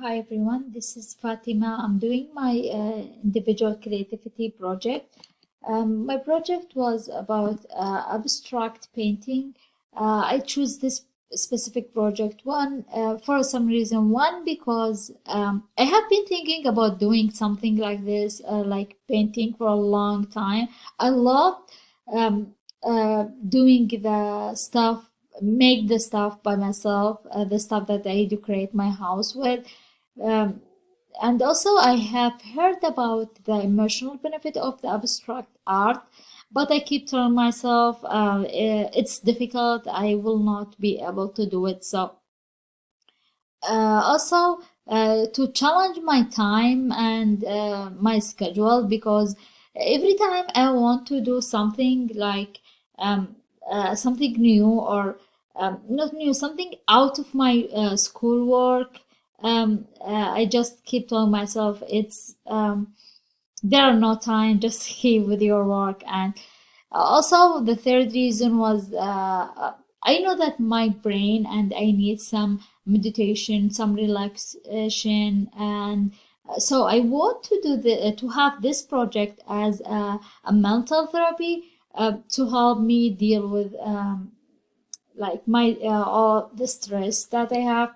Hi everyone, this is Fatima. I'm doing my individual creativity project. My project was about abstract painting. I choose this specific project one for some reason. One, because I have been thinking about doing something like this, like painting for a long time. I love um, doing the stuff, make the stuff by myself, the stuff that I decorate my house with. Um, and also, I have heard about the emotional benefit of the abstract art, but I keep telling myself it's difficult. I will not be able to do it. So, also, to challenge my time and my schedule, because every time I want to do something like um, something new or not new, something out of my schoolwork, I just keep telling myself it's there are no time, just keep with your work. And also, the third reason was I know that my brain and I need some meditation, some relaxation, and so I want to do to have this project as a mental therapy to help me deal with like my all the stress that I have.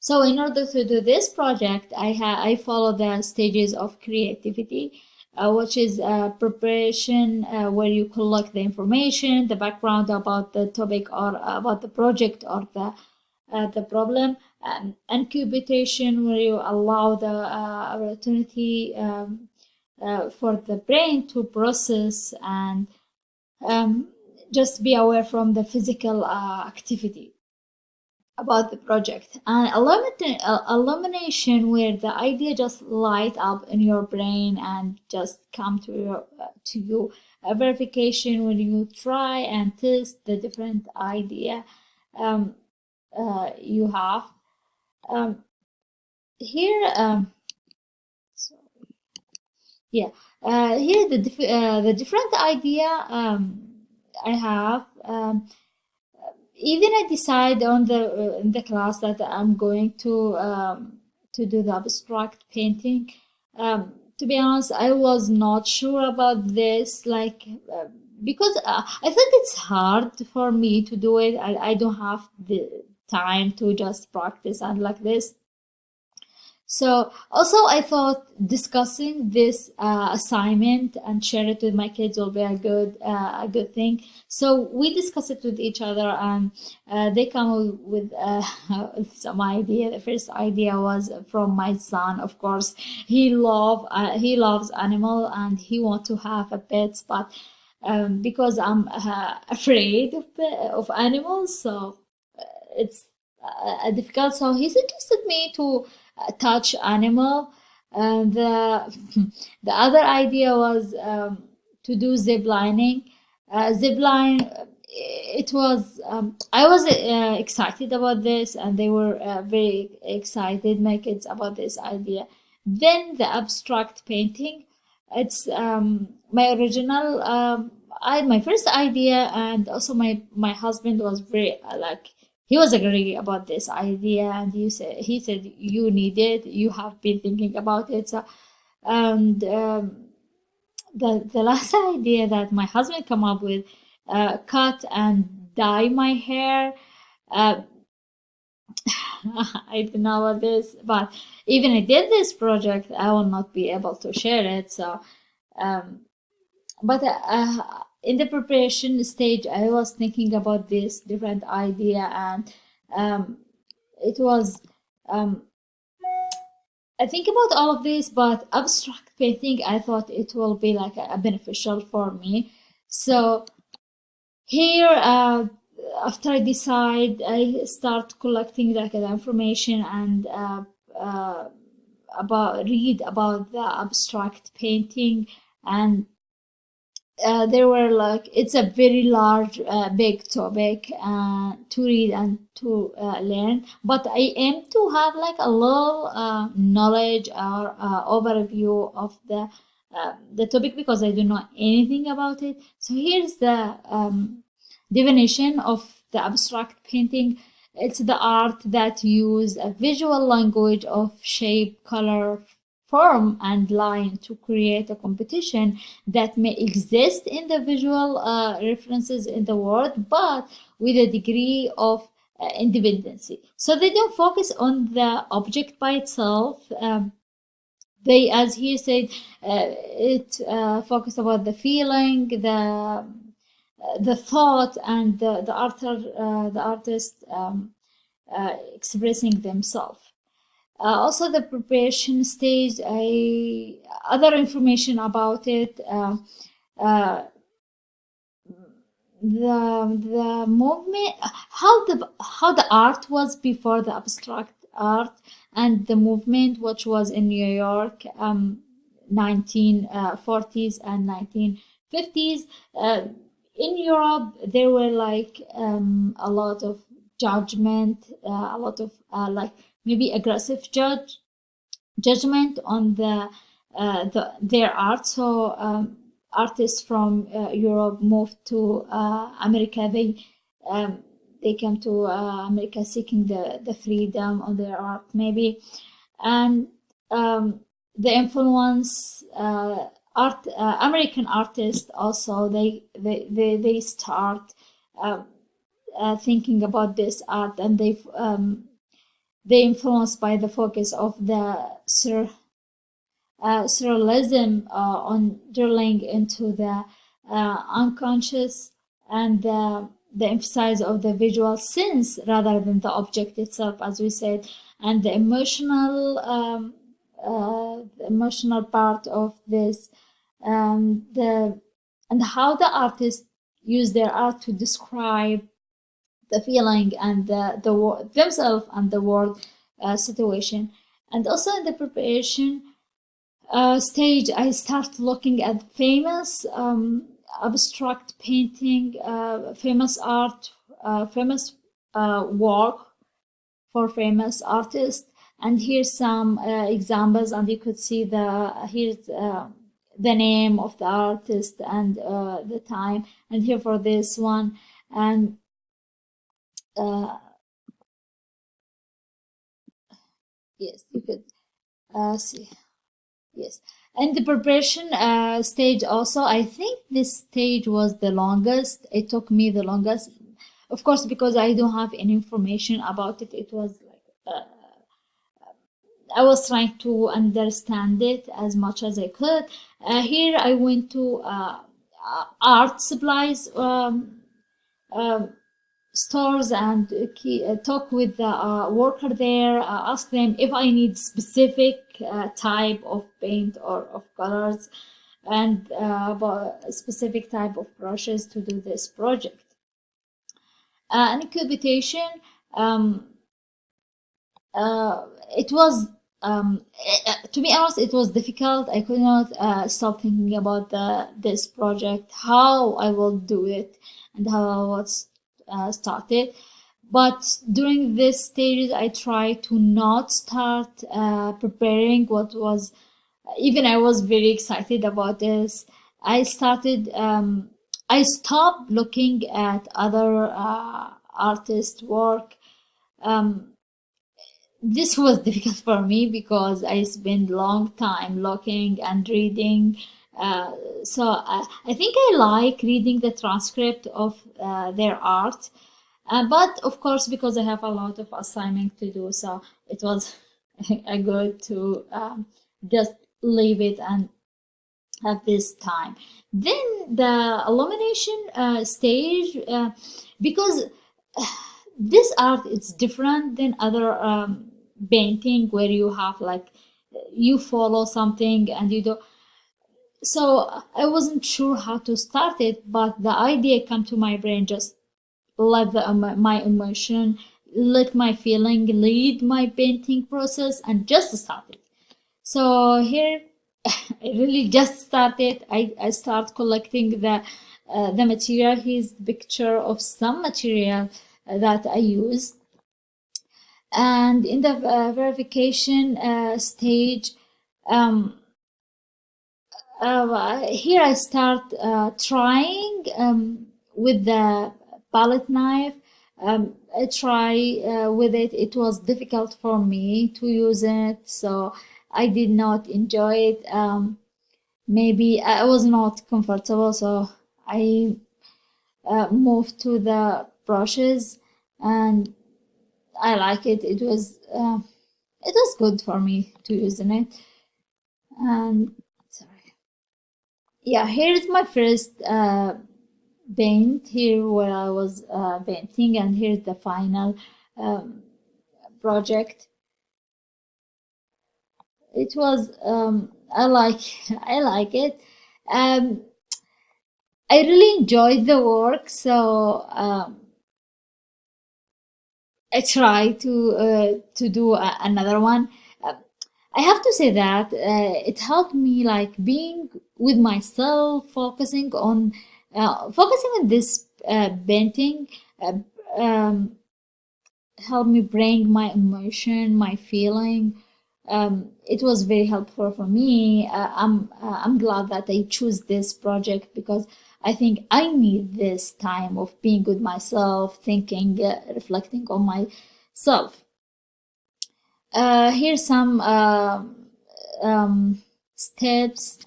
So in order to do this project, I follow the stages of creativity, which is preparation, where you collect the information, the background about the topic or about the project or the problem, incubation, where you allow the opportunity for the brain to process and um, just be aware from the physical activity about the project, and illumination, where the idea just light up in your brain and just come to you. A verification, when you try and test the different idea um, you have um, here. So, yeah, here the different idea I have. Even I decide on the in the class that I'm going to do the abstract painting. To be honest, I was not sure about this, like because I think it's hard for me to do it. I don't have the time to just practice and like this. So also I thought discussing this assignment and share it with my kids will be a good thing. So we discuss it with each other, and they come with some idea. The first idea was from my son. Of course, he loves animal and he want to have a pet, but because I'm afraid of animals, so it's difficult. So he suggested me to touch animal, and the other idea was to do zip lining. Zip line. It was I was excited about this, and they were very excited, my kids, about this idea. Then the abstract painting. It's my original. I my first idea, and also my husband was very like he was agree about this idea, and he said you need it, you have been thinking about it. So and the last idea that my husband come up with, cut and dye my hair. uh, I don't know about this, but even I did this project, I will not be able to share it. So um, but in the preparation stage, I was thinking about this different idea, and um, it was um, I think about all of this, but abstract painting, I thought it will be like a beneficial for me. So here, after I decide, I start collecting like the information and uh, about read about the abstract painting. And there were like it's a very large big topic to read and to learn, but I aim to have like a little knowledge or overview of the topic, because I don't know anything about it. So here's the definition of the abstract painting. It's the art that use a visual language of shape, color, form, and line to create a competition that may exist in the visual references in the world, but with a degree of independency. So they don't focus on the object by itself. They, as he said, it focus about the feeling, the thought, and the artist expressing themselves. Also, the preparation stage, other information about it. The movement, how the art was before the abstract art, and the movement which was in New York, 1940s and 1950s. In Europe, there were like a lot of judgment, a lot of like maybe aggressive judgment on their art. So artists from Europe moved to America. They came to America seeking the freedom of their art, maybe, and the influence art American artists also. They start thinking about this art, and they influenced by the focus of the surrealism on drilling into the unconscious, and the emphasis of the visual sense rather than the object itself, as we said, and the emotional part of this, the and how the artists use their art to describe the feeling and themselves and the world situation. And also in the preparation stage, I start looking at famous abstract painting, famous art, famous work for famous artists. And here's some examples, and you could see here's the name of the artist and the time. And here for this one, and yes, you could see. Yes, and the preparation stage also, I think this stage was the longest. It took me the longest, of course, because I don't have any information about it. It was like I was trying to understand it as much as I could. Here I went to art supplies stores, and talk with the worker there, ask them if I need specific type of paint or of colors, and about a specific type of brushes to do this project. And incubatation, um, it was to be honest, it was difficult. I could not stop thinking about this project, how I will do it, and how I was started. But during this stages, I try to not start preparing what was. Even I was very excited about this. I started. I stopped looking at other artists' work. Um, this was difficult for me because I spent long time looking and reading. So I think I like reading the transcript of their art, but of course, because I have a lot of assignment to do, so it was a good to just leave it and have this time. Then the illumination stage, because this art is different than other painting where you have like you follow something and you do. So I wasn't sure how to start it, but the idea came to my brain. Just let my emotion, let my feeling lead my painting process, and just start it. So here I really just started. I start collecting the material. Here's the picture of some material that I use. And in the verification stage, um, here I start trying with the palette knife, I try with it. It was difficult for me to use it, so I did not enjoy it. Maybe I was not comfortable, so I moved to the brushes, and I like it. It was good for me to use in it. And sorry, yeah, here's my first paint here where I was painting, and here's the final um, project. It was I like I like it. Um, I really enjoyed the work, so I try to do another one. Uh, I have to say that it helped me like being with myself, focusing on this painting. Uh, um, Helped me bring my emotion, my feeling. It was very helpful for me. I'm glad that I choose this project because I think I need this time of being with myself, thinking, reflecting on myself. Here's some steps,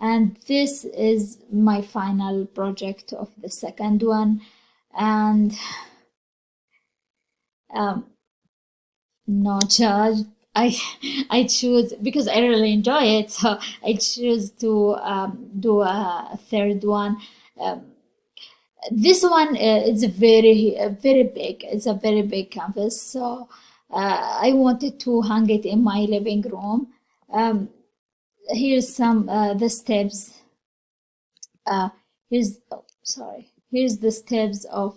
and this is my final project of the second one. And um, no judge. I I choose because I really enjoy it, so I choose to do a third one. Um, this one is very big. It's a very big canvas, so I wanted to hang it in my living room. Here's some the steps. Uh, here's the steps of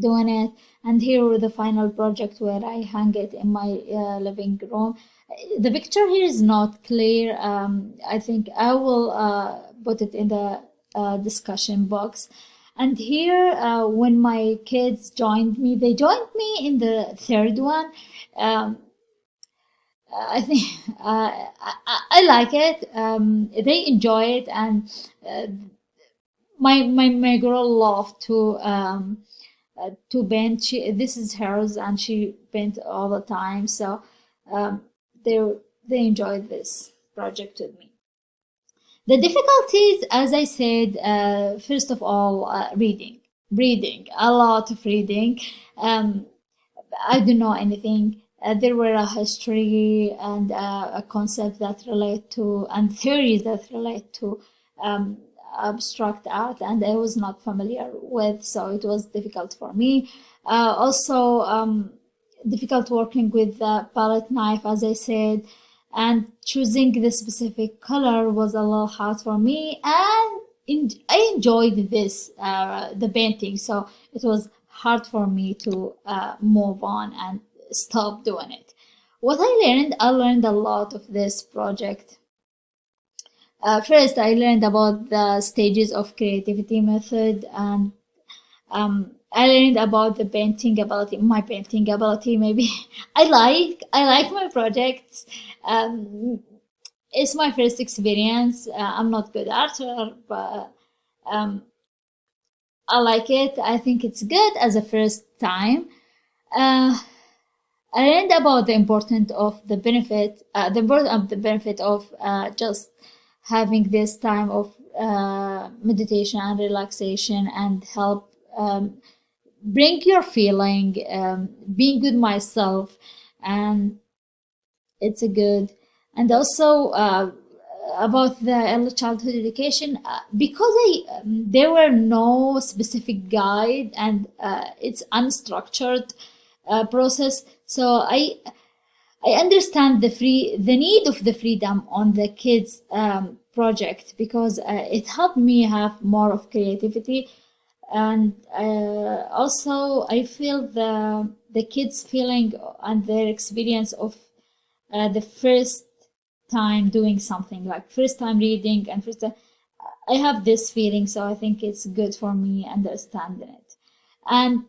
doing it, and here were the final project where I hang it in my living room. The picture here is not clear. I think I will put it in the discussion box. And here, when my kids joined me, they joined me in the third one. um, I think I like it. They enjoy it, and uh, my girl loved to bend. This is hers, and she bent all the time. So um, they they enjoyed this project with me. The difficulties, as I said, first of all, reading, a lot of reading. Um, I don't know anything. There were a history and a concept that relate to and theories that relate to um, abstract art, and I was not familiar with, so it was difficult for me. Also, difficult working with the palette knife, as I said, and choosing the specific color was a little hard for me. And I enjoyed this the painting, so it was hard for me to move on and stop doing it. What I learned a lot of this project. First, I learned about the stages of creativity method, and I learned about the painting ability, my painting ability. Maybe I like my projects. Um, it's my first experience. I'm not good artist, but um, I like it. I think it's good as a first time. Uh, I learned about the importance of the importance of the benefit of just having this time of meditation and relaxation, and help bring your feeling, being with myself, and it's a good. And also about the early childhood education, because there were no specific guide, and it's unstructured process, so I understand the need of the freedom on the kids project, because it helped me have more of creativity. And also I feel the kids feeling and their experience of the first time doing something, like first time reading and first time, I have this feeling, so I think it's good for me understanding it. And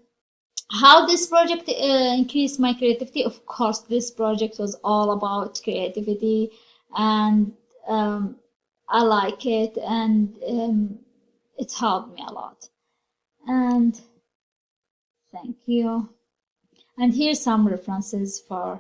how this project increased my creativity, of course this project was all about creativity, and I like it, and it helped me a lot. And Thank you. And here's some references for